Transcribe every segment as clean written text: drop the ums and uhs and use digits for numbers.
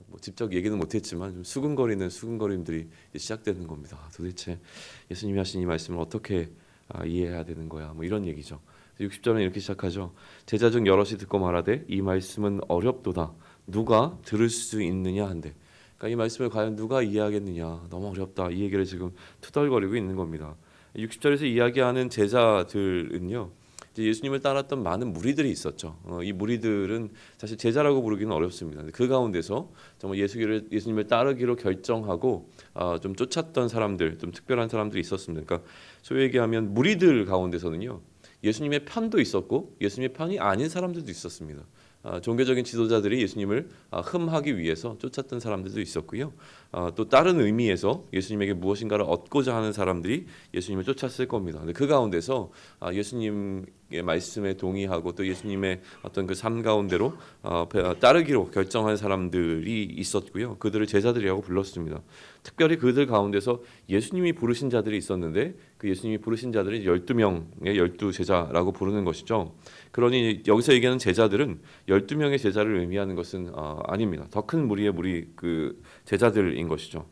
뭐 직접 얘기는 못했지만 좀 수근거리는 수근거림들이 시작되는 겁니다. 도대체 예수님이 하신 이 말씀을 어떻게 이해해야 되는 거야? 뭐 이런 얘기죠. 60절은 이렇게 시작하죠. 제자 중 여럿이 듣고 말하되 이 말씀은 어렵도다. 누가 들을 수 있느냐 한데. 그러니까 이 말씀을 과연 누가 이해하겠느냐? 너무 어렵다. 이 얘기를 지금 투덜거리고 있는 겁니다. 60절에서 이야기하는 제자들은요. 이제 예수님을 따랐던 많은 무리들이 있었죠. 이 무리들은 사실 제자라고 부르기는 어렵습니다. 그 가운데서 정말 예수님을 따르기로 결정하고 좀 쫓았던 사람들, 좀 특별한 사람들이 있었습니다. 그러니까 소위 얘기하면 무리들 가운데서는요, 예수님의 편도 있었고 예수님의 편이 아닌 사람들도 있었습니다. 종교적인 지도자들이 예수님을 흠하기 위해서 쫓았던 사람들도 있었고요. 또 다른 의미에서 예수님에게 무엇인가를 얻고자 하는 사람들이 예수님을 쫓았을 겁니다. 근데 그 가운데서 예수님의 말씀에 동의하고 또 예수님의 어떤 그 삶 가운데로 따르기로 결정한 사람들이 있었고요. 그들을 제자들이라고 불렀습니다. 특별히 그들 가운데서 예수님이 부르신 자들이 있었는데 그 예수님이 부르신 자들이 12명의 12제자라고 부르는 것이죠. 그러니 여기서 얘기하는 제자들은 12명의 제자를 의미하는 것은 아닙니다. 더 큰 무리의 그 제자들인 것이죠.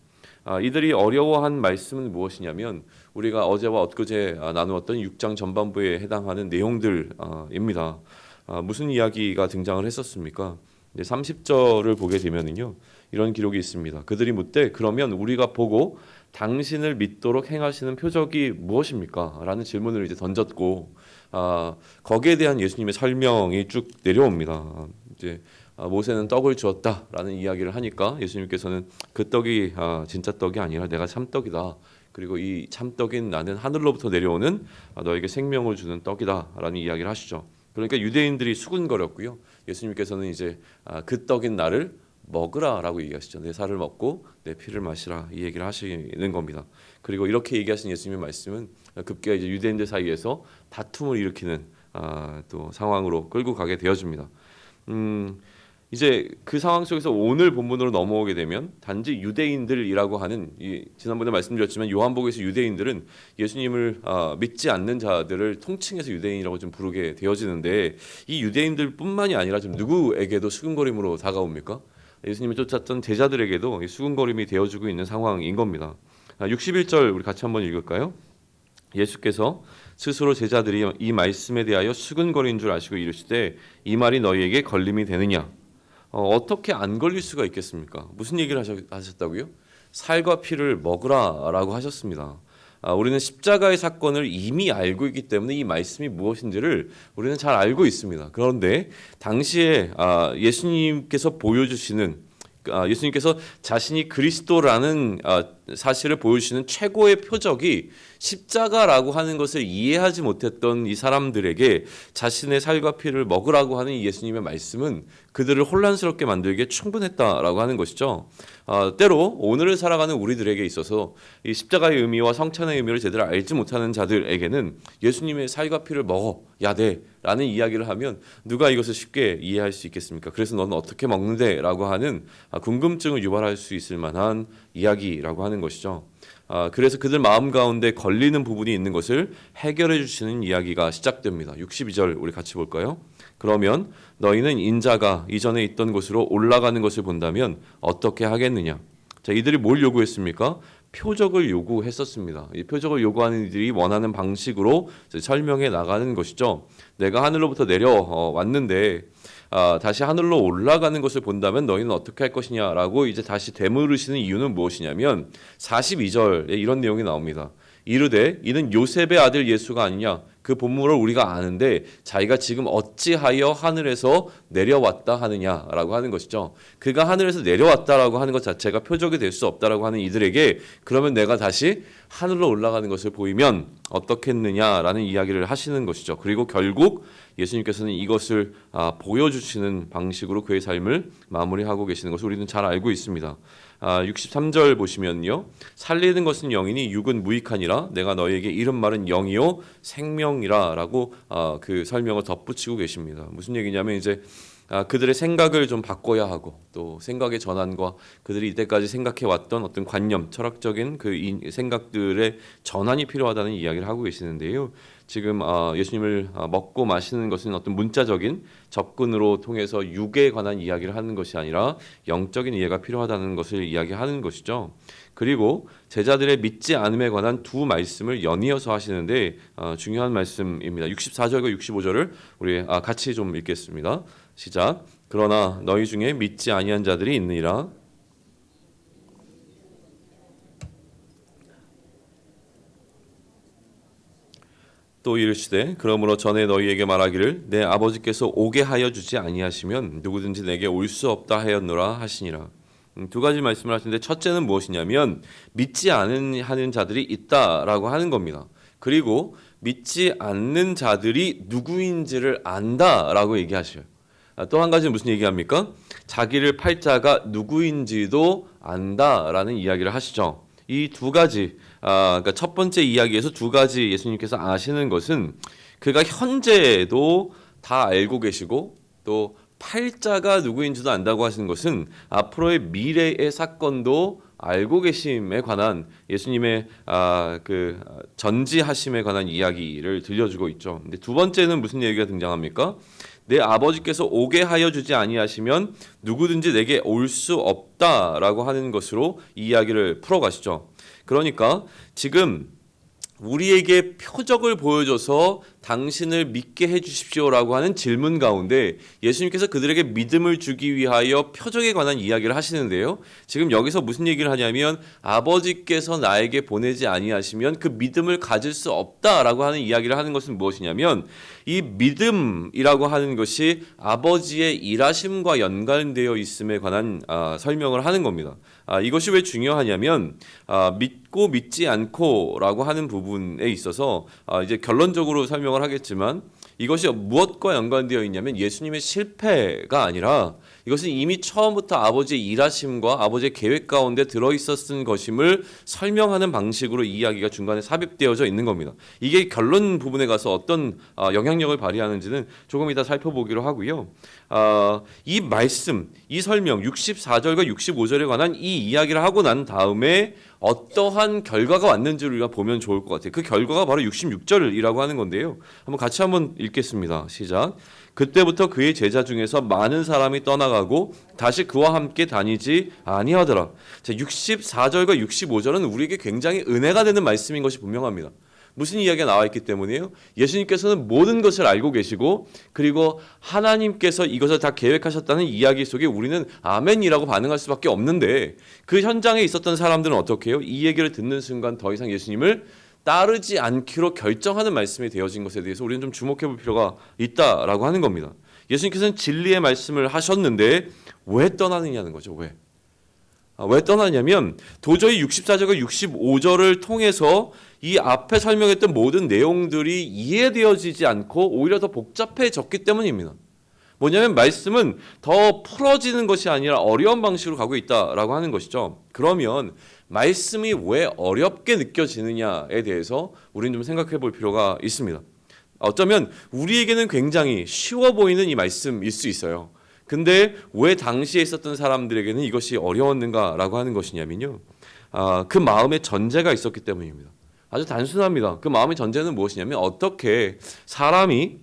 이들이 어려워한 말씀은 무엇이냐면 우리가 어제와 엊그제 나누었던 6장 전반부에 해당하는 내용들입니다. 무슨 이야기가 등장을 했었습니까? 30절을 보게 되면은요, 이런 기록이 있습니다. 그들이 묻되 그러면 우리가 보고 당신을 믿도록 행하시는 표적이 무엇입니까? 라는 질문을 이제 던졌고 거기에 대한 예수님의 설명이 쭉 내려옵니다. 이제 모세는 떡을 주었다라는 이야기를 하니까 예수님께서는 그 떡이 진짜 떡이 아니라 내가 참떡이다. 그리고 이 참떡인 나는 하늘로부터 내려오는 너에게 생명을 주는 떡이다라는 이야기를 하시죠. 그러니까 유대인들이 수군거렸고요. 예수님께서는 이제 그 떡인 나를 먹으라라고 얘기하시죠. 내 살을 먹고 내 피를 마시라 이 얘기를 하시는 겁니다. 그리고 이렇게 얘기하신 예수님의 말씀은 급기야 이제 유대인들 사이에서 다툼을 일으키는 또 상황으로 끌고 가게 되어집니다. 이제 그 상황 속에서 오늘 본문으로 넘어오게 되면 단지 유대인들이라고 하는 지난번에 말씀드렸지만 요한복음에서 유대인들은 예수님을 믿지 않는 자들을 통칭해서 유대인이라고 좀 부르게 되어지는데 이 유대인들뿐만이 아니라 좀 누구에게도 수군거림으로 다가옵니까? 예수님을 쫓았던 제자들에게도 수군거림이 되어주고 있는 상황인 겁니다. 61절 우리 같이 한번 읽을까요? 예수께서 스스로 제자들이 이 말씀에 대하여 수군거린 줄 아시고 이르시되 이 말이 너희에게 걸림이 되느냐? 어떻게 안 걸릴 수가 있겠습니까? 무슨 얘기를 하셨다고요? 살과 피를 먹으라라고 하셨습니다. 우리는 십자가의 사건을 이미 알고 있기 때문에 이 말씀이 무엇인지를 우리는 잘 알고 있습니다. 그런데 당시에 예수님께서 보여주시는 예수님께서 자신이 그리스도라는 사실을 보여주시는 최고의 표적이 십자가라고 하는 것을 이해하지 못했던 이 사람들에게 자신의 살과 피를 먹으라고 하는 이 예수님의 말씀은 그들을 혼란스럽게 만들기에 충분했다라고 하는 것이죠. 때로 오늘을 살아가는 우리들에게 있어서 이 십자가의 의미와 성찬의 의미를 제대로 알지 못하는 자들에게는 예수님의 살과 피를 먹어야 돼라는 이야기를 하면 누가 이것을 쉽게 이해할 수 있겠습니까? 그래서 너는 어떻게 먹는데? 라고 하는 궁금증을 유발할 수 있을 만한 이야기라고 하는 것이죠. 그래서 그들 마음 가운데 걸리는 부분이 있는 것을 해결해 주시는 이야기가 시작됩니다. 62절 우리 같이 볼까요? 그러면 너희는 인자가 이전에 있던 곳으로 올라가는 것을 본다면 어떻게 하겠느냐? 자, 이들이 뭘 요구했습니까? 표적을 요구했었습니다. 이 표적을 요구하는 이들이 원하는 방식으로 설명해 나가는 것이죠. 내가 하늘로부터 내려왔는데 다시 하늘로 올라가는 것을 본다면 너희는 어떻게 할 것이냐라고 이제 다시 되물으시는 이유는 무엇이냐면 42절에 이런 내용이 나옵니다. 이르되 이는 요셉의 아들 예수가 아니냐? 그 본문을 우리가 아는데 자기가 지금 어찌하여 하늘에서 내려왔다 하느냐라고 하는 것이죠. 그가 하늘에서 내려왔다라고 하는 것 자체가 표적이 될 수 없다라고 하는 이들에게 그러면 내가 다시 하늘로 올라가는 것을 보이면 어떻겠느냐라는 이야기를 하시는 것이죠. 그리고 결국 예수님께서는 이것을 보여주시는 방식으로 그의 삶을 마무리하고 계시는 것을 우리는 잘 알고 있습니다. 63절 보시면요. 살리는 것은 영이니 육은 무익하니라 내가 너희에게 이른 말은 영이요 생명이라 라고 그 설명을 덧붙이고 계십니다. 무슨 얘기냐면 이제 그들의 생각을 좀 바꿔야 하고 또 생각의 전환과 그들이 이때까지 생각해 왔던 어떤 관념, 철학적인 생각들의 전환이 필요하다는 이야기를 하고 계시는데요. 지금 예수님을 먹고 마시는 것은 어떤 문자적인 접근으로 통해서 육에 관한 이야기를 하는 것이 아니라 영적인 이해가 필요하다는 것을 이야기하는 것이죠. 그리고 제자들의 믿지 않음에 관한 두 말씀을 연이어서 하시는데 중요한 말씀입니다. 64절과 65절을 우리 같이 좀 읽겠습니다. 시작. 그러나 너희 중에 믿지 아니한 자들이 있느니라. 또 이르시되 그러므로 전에 너희에게 말하기를 내 아버지께서 오게 하여 주지 아니하시면 누구든지 내게 올 수 없다 하였노라 하시니라. 두 가지 말씀을 하시는데 첫째는 무엇이냐면 믿지 않는 자들이 있다라고 하는 겁니다. 그리고 믿지 않는 자들이 누구인지를 안다라고 얘기하셔요. 또 한 가지는 무슨 얘기합니까? 자기를 팔 자가 누구인지도 안다라는 이야기를 하시죠. 이 두 가지, 그러니까 첫 번째 이야기에서 두 가지 예수님께서 아시는 것은 그가 현재도 다 알고 계시고 또 팔자가 누구인지도 안다고 하시는 것은 앞으로의 미래의 사건도 알고 계심에 관한 예수님의 그 전지하심에 관한 이야기를 들려주고 있죠. 근데 두 번째는 무슨 얘기가 등장합니까? 내 아버지께서 오게 하여 주지 아니하시면 누구든지 내게 올 수 없다라고 하는 것으로 이 이야기를 풀어가시죠. 그러니까 지금 우리에게 표적을 보여줘서 당신을 믿게 해주십시오라고 하는 질문 가운데 예수님께서 그들에게 믿음을 주기 위하여 표적에 관한 이야기를 하시는데요. 지금 여기서 무슨 얘기를 하냐면 아버지께서 나에게 보내지 아니하시면 그 믿음을 가질 수 없다라고 하는 이야기를 하는 것은 무엇이냐면 이 믿음이라고 하는 것이 아버지의 일하심과 연관되어 있음에 관한 설명을 하는 겁니다. 이것이 왜 중요하냐면 믿고 믿지 않고라고 하는 부분에 있어서 이제 결론적으로 설명을 하겠지만 이것이 무엇과 연관되어 있냐면 예수님의 실패가 아니라 이것은 이미 처음부터 아버지의 일하심과 아버지의 계획 가운데 들어있었던 것임을 설명하는 방식으로 이 이야기가 중간에 삽입되어져 있는 겁니다. 이게 결론 부분에 가서 어떤 영향력을 발휘하는지는 조금 이따 살펴보기로 하고요. 이 말씀, 이 설명 64절과 65절에 관한 이 이야기를 하고 난 다음에 어떠한 결과가 왔는지를 우리가 보면 좋을 것 같아요. 그 결과가 바로 66절이라고 하는 건데요. 같이 한번 읽겠습니다. 시작. 그때부터 그의 제자 중에서 많은 사람이 떠나가고 다시 그와 함께 다니지 아니하더라. 64절과 65절은 우리에게 굉장히 은혜가 되는 말씀인 것이 분명합니다. 무슨 이야기가 나와 있기 때문이에요? 예수님께서는 모든 것을 알고 계시고 그리고 하나님께서 이것을 다 계획하셨다는 이야기 속에 우리는 아멘이라고 반응할 수밖에 없는데 그 현장에 있었던 사람들은 어떻게 해요? 이 얘기를 듣는 순간 더 이상 예수님을 따르지 않기로 결정하는 말씀이 되어진 것에 대해서 우리는 좀 주목해 볼 필요가 있다라고 하는 겁니다. 예수님께서는 진리의 말씀을 하셨는데 왜 떠나느냐는 거죠. 왜 떠나냐면 도저히 64절과 65절을 통해서 이 앞에 설명했던 모든 내용들이 이해되어지지 않고 오히려 더 복잡해졌기 때문입니다. 뭐냐면 말씀은 더 풀어지는 것이 아니라 어려운 방식으로 가고 있다라고 하는 것이죠. 그러면 말씀이 왜 어렵게 느껴지느냐에 대해서 우리는 좀 생각해 볼 필요가 있습니다. 어쩌면 우리에게는 굉장히 쉬워 보이는 이 말씀일 수 있어요. 근데 왜 당시에 있었던 사람들에게는 이것이 어려웠는가라고 하는 것이냐면요. 그 마음에 전제가 있었기 때문입니다. 아주 단순합니다. 그 마음의 전제는 무엇이냐면 어떻게 사람의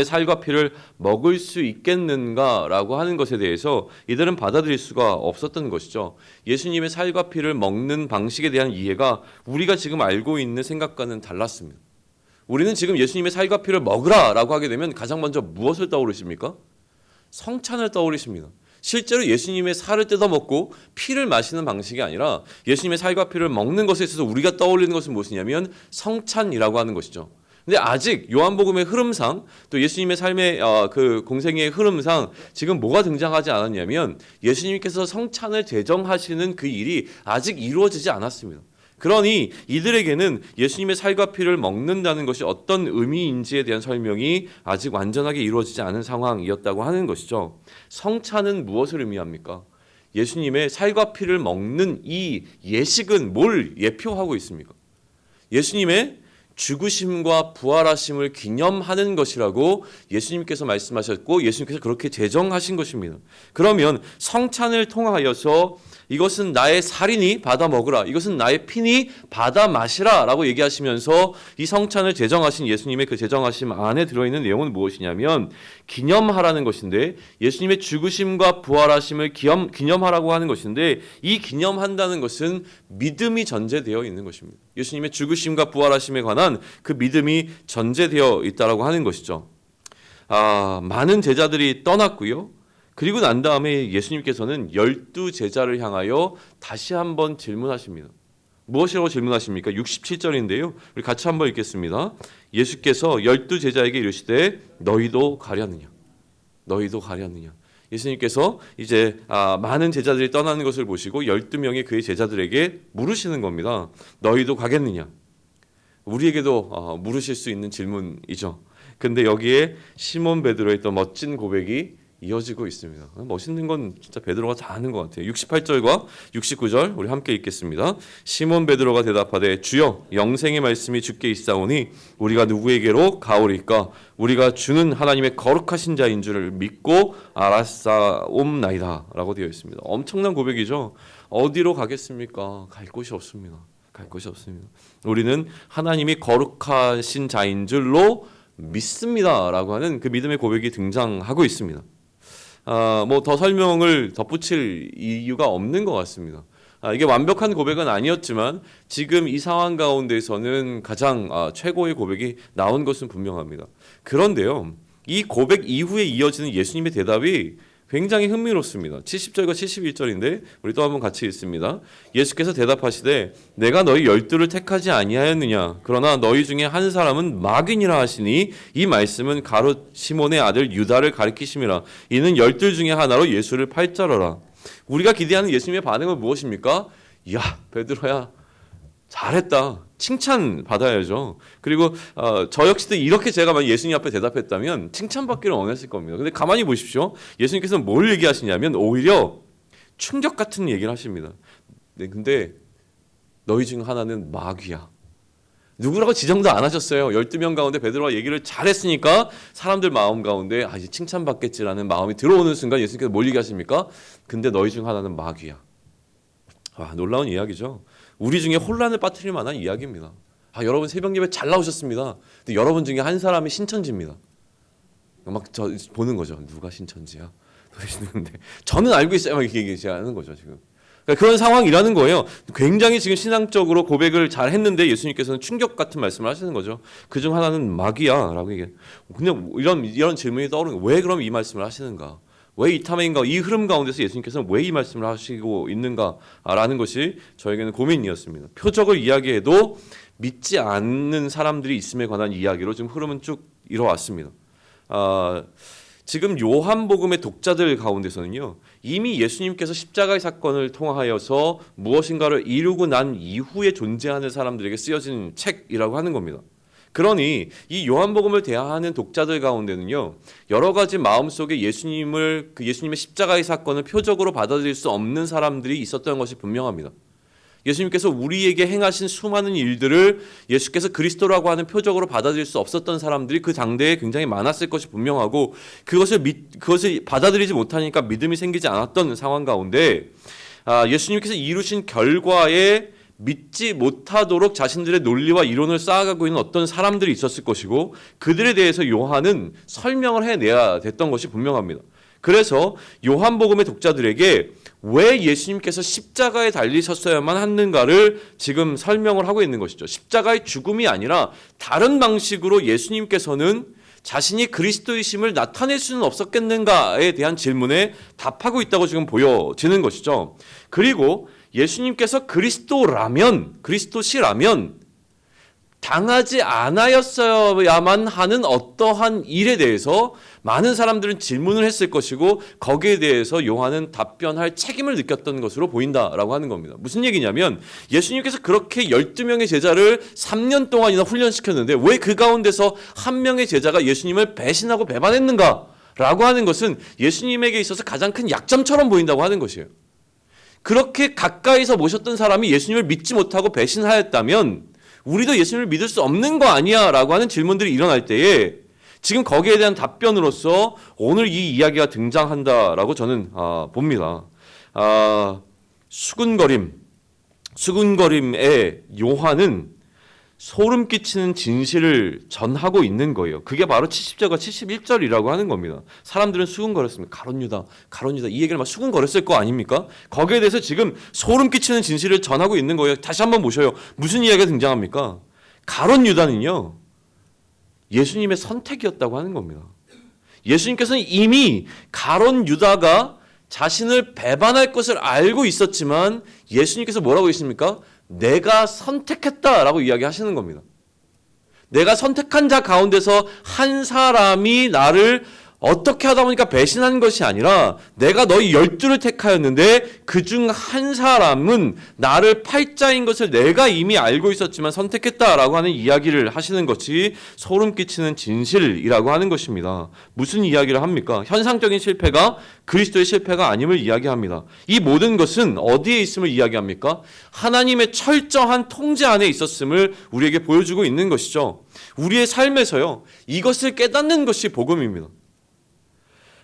살과 피를 먹을 수 있겠는가라고 하는 것에 대해서 이들은 받아들일 수가 없었던 것이죠. 예수님의 살과 피를 먹는 방식에 대한 이해가 우리가 지금 알고 있는 생각과는 달랐습니다. 우리는 지금 예수님의 살과 피를 먹으라라고 하게 되면 가장 먼저 무엇을 떠오르십니까? 성찬을 떠올리십니다. 실제로 예수님의 살을 뜯어먹고 피를 마시는 방식이 아니라 예수님의 살과 피를 먹는 것에 있어서 우리가 떠올리는 것은 무엇이냐면 성찬이라고 하는 것이죠. 근데 아직 요한복음의 흐름상 또 예수님의 삶의 그 공생의 흐름상 지금 뭐가 등장하지 않았냐면 예수님께서 성찬을 제정하시는 그 일이 아직 이루어지지 않았습니다. 그러니 이들에게는 예수님의 살과 피를 먹는다는 것이 어떤 의미인지에 대한 설명이 아직 완전하게 이루어지지 않은 상황이었다고 하는 것이죠. 성찬은 무엇을 의미합니까? 예수님의 살과 피를 먹는 이 예식은 뭘 예표하고 있습니까? 예수님의 죽으심과 부활하심을 기념하는 것이라고 예수님께서 말씀하셨고 예수님께서 그렇게 제정하신 것입니다. 그러면 성찬을 통하여서 이것은 나의 살이니 받아 먹으라, 이것은 나의 피니 받아 마시라 라고 얘기하시면서 이 성찬을 제정하신 예수님의 그 제정하심 안에 들어있는 내용은 무엇이냐면 기념하라는 것인데, 예수님의 죽으심과 부활하심을 기념하라고 하는 것인데, 이 기념한다는 것은 믿음이 전제되어 있는 것입니다. 예수님의 죽으심과 부활하심에 관한 그 믿음이 전제되어 있다라고 하는 것이죠. 많은 제자들이 떠났고요. 그리고 난 다음에 예수님께서는 12 제자를 향하여 다시 한번 질문하십니다. 무엇이라고 질문하십니까? 67절인데요. 우리 같이 한번 읽겠습니다. 예수께서 12 제자에게 이르시되 너희도 가려느냐? 너희도 가려느냐? 예수님께서 이제 많은 제자들이 떠나는 것을 보시고 12명의 그의 제자들에게 물으시는 겁니다. 너희도 가겠느냐? 우리에게도 물으실 수 있는 질문이죠. 근데 여기에 시몬 베드로의 또 멋진 고백이 이어지고 있습니다. 멋있는 건 진짜 베드로가 다 하는 것 같아요. 68절과 69절 우리 함께 읽겠습니다. 시몬 베드로가 대답하되 주여 영생의 말씀이 주께 있사오니 우리가 누구에게로 가오리까? 우리가 주는 하나님의 거룩하신 자인 줄을 믿고 알았사옵나이다 라고 되어 있습니다. 엄청난 고백이죠. 어디로 가겠습니까? 갈 곳이 없습니다. 갈 곳이 없습니다. 우리는 하나님이 거룩하신 자인 줄로 믿습니다 라고 하는 그 믿음의 고백이 등장하고 있습니다. 뭐 더 설명을 덧붙일 이유가 없는 것 같습니다. 이게 완벽한 고백은 아니었지만 지금 이 상황 가운데서는 가장 최고의 고백이 나온 것은 분명합니다. 그런데요, 이 고백 이후에 이어지는 예수님의 대답이 굉장히 흥미롭습니다. 70절과 71절인데 우리 또 한번 같이 읽습니다. 예수께서 대답하시되 내가 너희 12를 택하지 아니하였느냐? 그러나 너희 중에 한 사람은 마귀니라 하시니 이 말씀은 가롯 시몬의 아들 유다를 가리키심이라. 이는 12 중에 하나로 예수를 팔자러라. 우리가 기대하는 예수님의 반응은 무엇입니까? 야, 베드로야 잘했다. 칭찬 받아야죠. 그리고 저 역시도 이렇게 제가 만약 예수님 앞에 대답했다면 칭찬받기를 원했을 겁니다. 근데 가만히 보십시오. 예수님께서는 뭘 얘기하시냐면 오히려 충격 같은 얘기를 하십니다. 네, 근데 너희 중 하나는 마귀야. 누구라고 지정도 안 하셨어요. 12명 가운데 베드로가 얘기를 잘했으니까 사람들 마음 가운데 이제 칭찬받겠지라는 마음이 들어오는 순간 예수님께서 뭘 얘기하십니까? 근데 너희 중 하나는 마귀야. 놀라운 이야기죠. 우리 중에 혼란을 빠뜨릴 만한 이야기입니다. 여러분 새벽 예배 잘 나오셨습니다. 근데 여러분 중에 한 사람이 신천지입니다. 막 저 보는 거죠. 누가 신천지야? 근데 저는 알고 있어요. 막 이렇게 얘기하는 거죠 지금. 그러니까 그런 상황이라는 거예요. 굉장히 지금 신앙적으로 고백을 잘 했는데 예수님께서는 충격 같은 말씀을 하시는 거죠. 그중 하나는 마귀야라고 얘기해요. 그냥 이런 질문이 떠오르는 거예요. 왜 그럼 이 말씀을 하시는가? 왜 이 타임인가? 이 흐름 가운데서 예수님께서는 왜 이 말씀을 하시고 있는가라는 것이 저에게는 고민이었습니다. 표적을 이야기해도 믿지 않는 사람들이 있음에 관한 이야기로 지금 흐름은 쭉 이뤄왔습니다. 지금 요한복음의 독자들 가운데서는요, 이미 예수님께서 십자가의 사건을 통하여서 무엇인가를 이루고 난 이후에 존재하는 사람들에게 쓰여진 책이라고 하는 겁니다. 그러니 이 요한복음을 대하는 독자들 가운데는요, 여러 가지 마음속에 예수님의 십자가의 사건을 표적으로 받아들일 수 없는 사람들이 있었던 것이 분명합니다. 예수님께서 우리에게 행하신 수많은 일들을 예수께서 그리스도라고 하는 표적으로 받아들일 수 없었던 사람들이 그 당대에 굉장히 많았을 것이 분명하고, 그것을 받아들이지 못하니까 믿음이 생기지 않았던 상황 가운데 예수님께서 이루신 결과에 믿지 못하도록 자신들의 논리와 이론을 쌓아가고 있는 어떤 사람들이 있었을 것이고, 그들에 대해서 요한은 설명을 해내야 됐던 것이 분명합니다. 그래서 요한복음의 독자들에게 왜 예수님께서 십자가에 달리셨어야만 하는가를 지금 설명을 하고 있는 것이죠. 십자가의 죽음이 아니라 다른 방식으로 예수님께서는 자신이 그리스도이심을 나타낼 수는 없었겠는가에 대한 질문에 답하고 있다고 지금 보여지는 것이죠. 그리고 예수님께서 그리스도시라면 당하지 않았어야만 하는 어떠한 일에 대해서 많은 사람들은 질문을 했을 것이고, 거기에 대해서 요한은 답변할 책임을 느꼈던 것으로 보인다라고 하는 겁니다. 무슨 얘기냐면 예수님께서 그렇게 12명의 제자를 3년 동안이나 훈련시켰는데 왜 그 가운데서 한 명의 제자가 예수님을 배신하고 배반했는가라고 하는 것은 예수님에게 있어서 가장 큰 약점처럼 보인다고 하는 것이에요. 그렇게 가까이서 모셨던 사람이 예수님을 믿지 못하고 배신하였다면 우리도 예수님을 믿을 수 없는 거 아니야? 라고 하는 질문들이 일어날 때에 지금 거기에 대한 답변으로서 오늘 이 이야기가 등장한다라고 저는 봅니다. 수군거림의 요한은 소름 끼치는 진실을 전하고 있는 거예요. 그게 바로 70절과 71절이라고 하는 겁니다. 사람들은 수군거렸습니다. 가룟 유다 이 얘기를 막 수군거렸을 거 아닙니까? 거기에 대해서 지금 소름 끼치는 진실을 전하고 있는 거예요. 다시 한번 보셔요. 무슨 이야기가 등장합니까? 가룟 유다는요, 예수님의 선택이었다고 하는 겁니다. 예수님께서는 이미 가룟 유다가 자신을 배반할 것을 알고 있었지만 예수님께서 뭐라고 했습니까? 내가 선택했다라고 이야기하시는 겁니다. 내가 선택한 자 가운데서 한 사람이 나를 어떻게 하다 보니까 배신한 것이 아니라 내가 너희 12를 택하였는데 그중 한 사람은 나를 팔자인 것을 내가 이미 알고 있었지만 선택했다라고 하는 이야기를 하시는 것이 소름 끼치는 진실이라고 하는 것입니다. 무슨 이야기를 합니까? 현상적인 실패가 그리스도의 실패가 아님을 이야기합니다. 이 모든 것은 어디에 있음을 이야기합니까? 하나님의 철저한 통제 안에 있었음을 우리에게 보여주고 있는 것이죠. 우리의 삶에서요, 이것을 깨닫는 것이 복음입니다.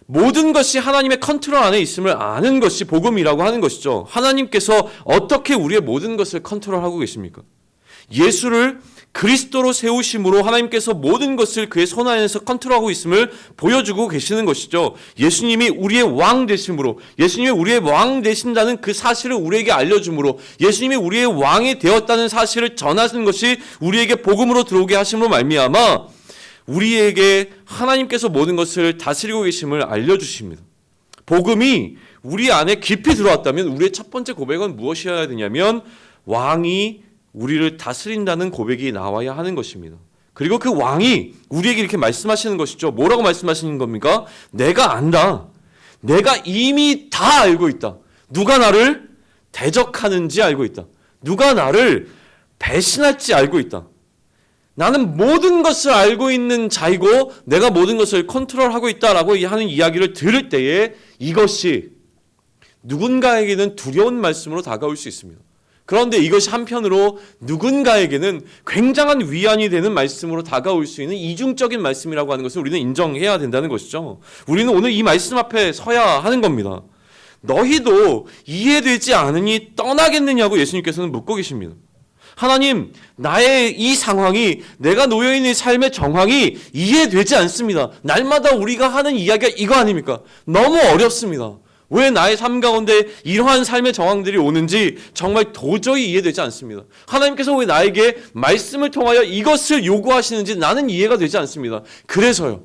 모든 것이 하나님의 컨트롤 안에 있음을 아는 것이 복음이라고 하는 것이죠. 하나님께서 어떻게 우리의 모든 것을 컨트롤하고 계십니까? 예수를 그리스도로 세우심으로 하나님께서 모든 것을 그의 손 안에서 컨트롤하고 있음을 보여주고 계시는 것이죠. 예수님이 우리의 왕 되심으로, 예수님이 우리의 왕 되신다는 그 사실을 우리에게 알려줌으로, 예수님이 우리의 왕이 되었다는 사실을 전하시는 것이 우리에게 복음으로 들어오게 하심으로 말미암아 우리에게 하나님께서 모든 것을 다스리고 계심을 알려주십니다. 복음이 우리 안에 깊이 들어왔다면 우리의 첫 번째 고백은 무엇이어야 되냐면 왕이 우리를 다스린다는 고백이 나와야 하는 것입니다. 그리고 그 왕이 우리에게 이렇게 말씀하시는 것이죠. 뭐라고 말씀하시는 겁니까? 내가 안다. 내가 이미 다 알고 있다. 누가 나를 대적하는지 알고 있다. 누가 나를 배신할지 알고 있다. 나는 모든 것을 알고 있는 자이고 내가 모든 것을 컨트롤하고 있다라고 하는 이야기를 들을 때에 이것이 누군가에게는 두려운 말씀으로 다가올 수 있습니다. 그런데 이것이 한편으로 누군가에게는 굉장한 위안이 되는 말씀으로 다가올 수 있는 이중적인 말씀이라고 하는 것을 우리는 인정해야 된다는 것이죠. 우리는 오늘 이 말씀 앞에 서야 하는 겁니다. 너희도 이해되지 않으니 떠나겠느냐고 예수님께서는 묻고 계십니다. 하나님, 나의 이 상황이, 내가 놓여있는 삶의 정황이 이해되지 않습니다. 날마다 우리가 하는 이야기가 이거 아닙니까? 너무 어렵습니다. 왜 나의 삶 가운데 이러한 삶의 정황들이 오는지 정말 도저히 이해되지 않습니다. 하나님께서 왜 나에게 말씀을 통하여 이것을 요구하시는지 나는 이해가 되지 않습니다. 그래서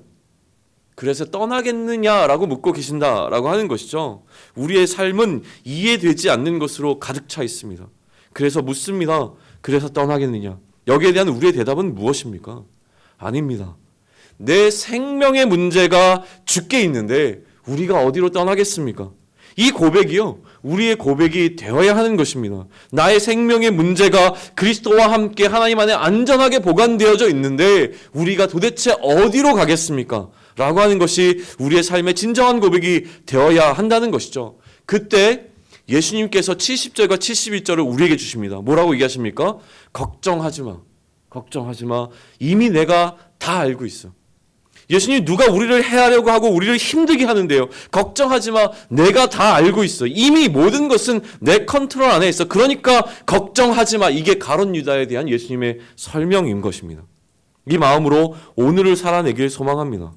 떠나겠느냐라고 묻고 계신다라고 하는 것이죠. 우리의 삶은 이해되지 않는 것으로 가득 차 있습니다. 그래서 묻습니다. 그래서 떠나겠느냐? 여기에 대한 우리의 대답은 무엇입니까? 아닙니다. 내 생명의 문제가 주께 있는데 우리가 어디로 떠나겠습니까? 이 고백이요, 우리의 고백이 되어야 하는 것입니다. 나의 생명의 문제가 그리스도와 함께 하나님 안에 안전하게 보관되어져 있는데 우리가 도대체 어디로 가겠습니까? 라고 하는 것이 우리의 삶의 진정한 고백이 되어야 한다는 것이죠. 그때 예수님께서 70절과 71절을 우리에게 주십니다. 뭐라고 얘기하십니까? 걱정하지 마. 걱정하지 마. 이미 내가 다 알고 있어. 예수님, 누가 우리를 해하려고 하고 우리를 힘들게 하는데요. 걱정하지 마. 내가 다 알고 있어. 이미 모든 것은 내 컨트롤 안에 있어. 그러니까 걱정하지 마. 이게 가룟 유다에 대한 예수님의 설명인 것입니다. 이 마음으로 오늘을 살아내길 소망합니다.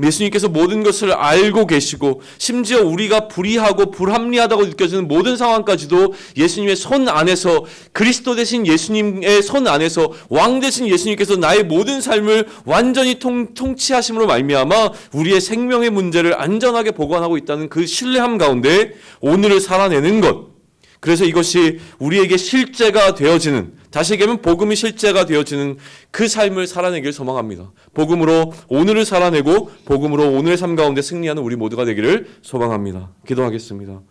예수님께서 모든 것을 알고 계시고 심지어 우리가 불의하고 불합리하다고 느껴지는 모든 상황까지도 예수님의 손 안에서, 그리스도 되신 예수님의 손 안에서 왕 되신 예수님께서 나의 모든 삶을 완전히 통치하심으로 말미암아 우리의 생명의 문제를 안전하게 보관하고 있다는 그 신뢰함 가운데 오늘을 살아내는 것, 그래서 이것이 우리에게 실제가 되어지는, 다시 얘기하면 복음이 실제가 되어지는 그 삶을 살아내길 소망합니다. 복음으로 오늘을 살아내고 복음으로 오늘의 삶 가운데 승리하는 우리 모두가 되기를 소망합니다. 기도하겠습니다.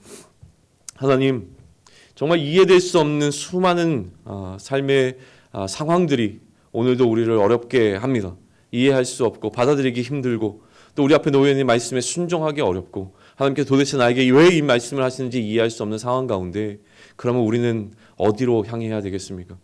하나님, 정말 이해될 수 없는 수많은 삶의 상황들이 오늘도 우리를 어렵게 합니다. 이해할 수 없고 받아들이기 힘들고 또 우리 앞에 놓여있는 말씀에 순종하기 어렵고 하나님께서 도대체 나에게 왜 이 말씀을 하시는지 이해할 수 없는 상황 가운데 그러면 우리는 어디로 향해야 되겠습니까?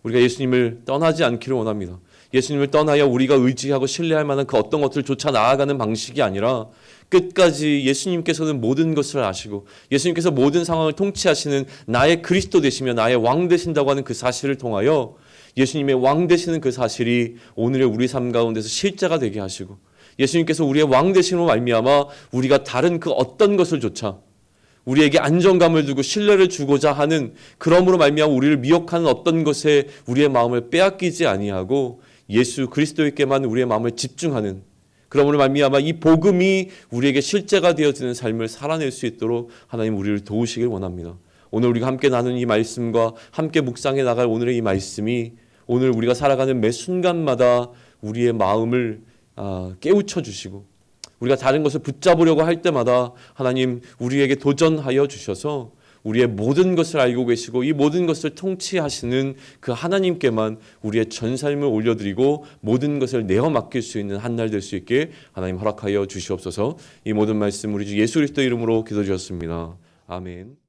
우리가 예수님을 떠나지 않기를 원합니다. 예수님을 떠나야 우리가 의지하고 신뢰할 만한 그 어떤 것들조차 나아가는 방식이 아니라 끝까지 예수님께서는 모든 것을 아시고 예수님께서 모든 상황을 통치하시는 나의 그리스도 되시며 나의 왕 되신다고 하는 그 사실을 통하여 예수님의 왕 되시는 그 사실이 오늘의 우리 삶 가운데서 실제가 되게 하시고 예수님께서 우리의 왕 되심으로 말미암아 우리가 다른 그 어떤 것을조차 우리에게 안정감을 두고 신뢰를 주고자 하는 그러므로 말미암아 우리를 미혹하는 어떤 것에 우리의 마음을 빼앗기지 아니하고 예수 그리스도에게만 우리의 마음을 집중하는 그러므로 말미암아 이 복음이 우리에게 실제가 되어지는 삶을 살아낼 수 있도록 하나님 우리를 도우시길 원합니다. 오늘 우리가 함께 나눈 이 말씀과 함께 묵상해 나갈 오늘의 이 말씀이 오늘 우리가 살아가는 매 순간마다 우리의 마음을 깨우쳐 주시고 우리가 다른 것을 붙잡으려고 할 때마다 하나님 우리에게 도전하여 주셔서 우리의 모든 것을 알고 계시고 이 모든 것을 통치하시는 그 하나님께만 우리의 전 삶을 올려드리고 모든 것을 내어 맡길 수 있는 한 날 될 수 있게 하나님 허락하여 주시옵소서. 이 모든 말씀 우리 주 예수 그리스도 이름으로 기도드렸습니다. 아멘.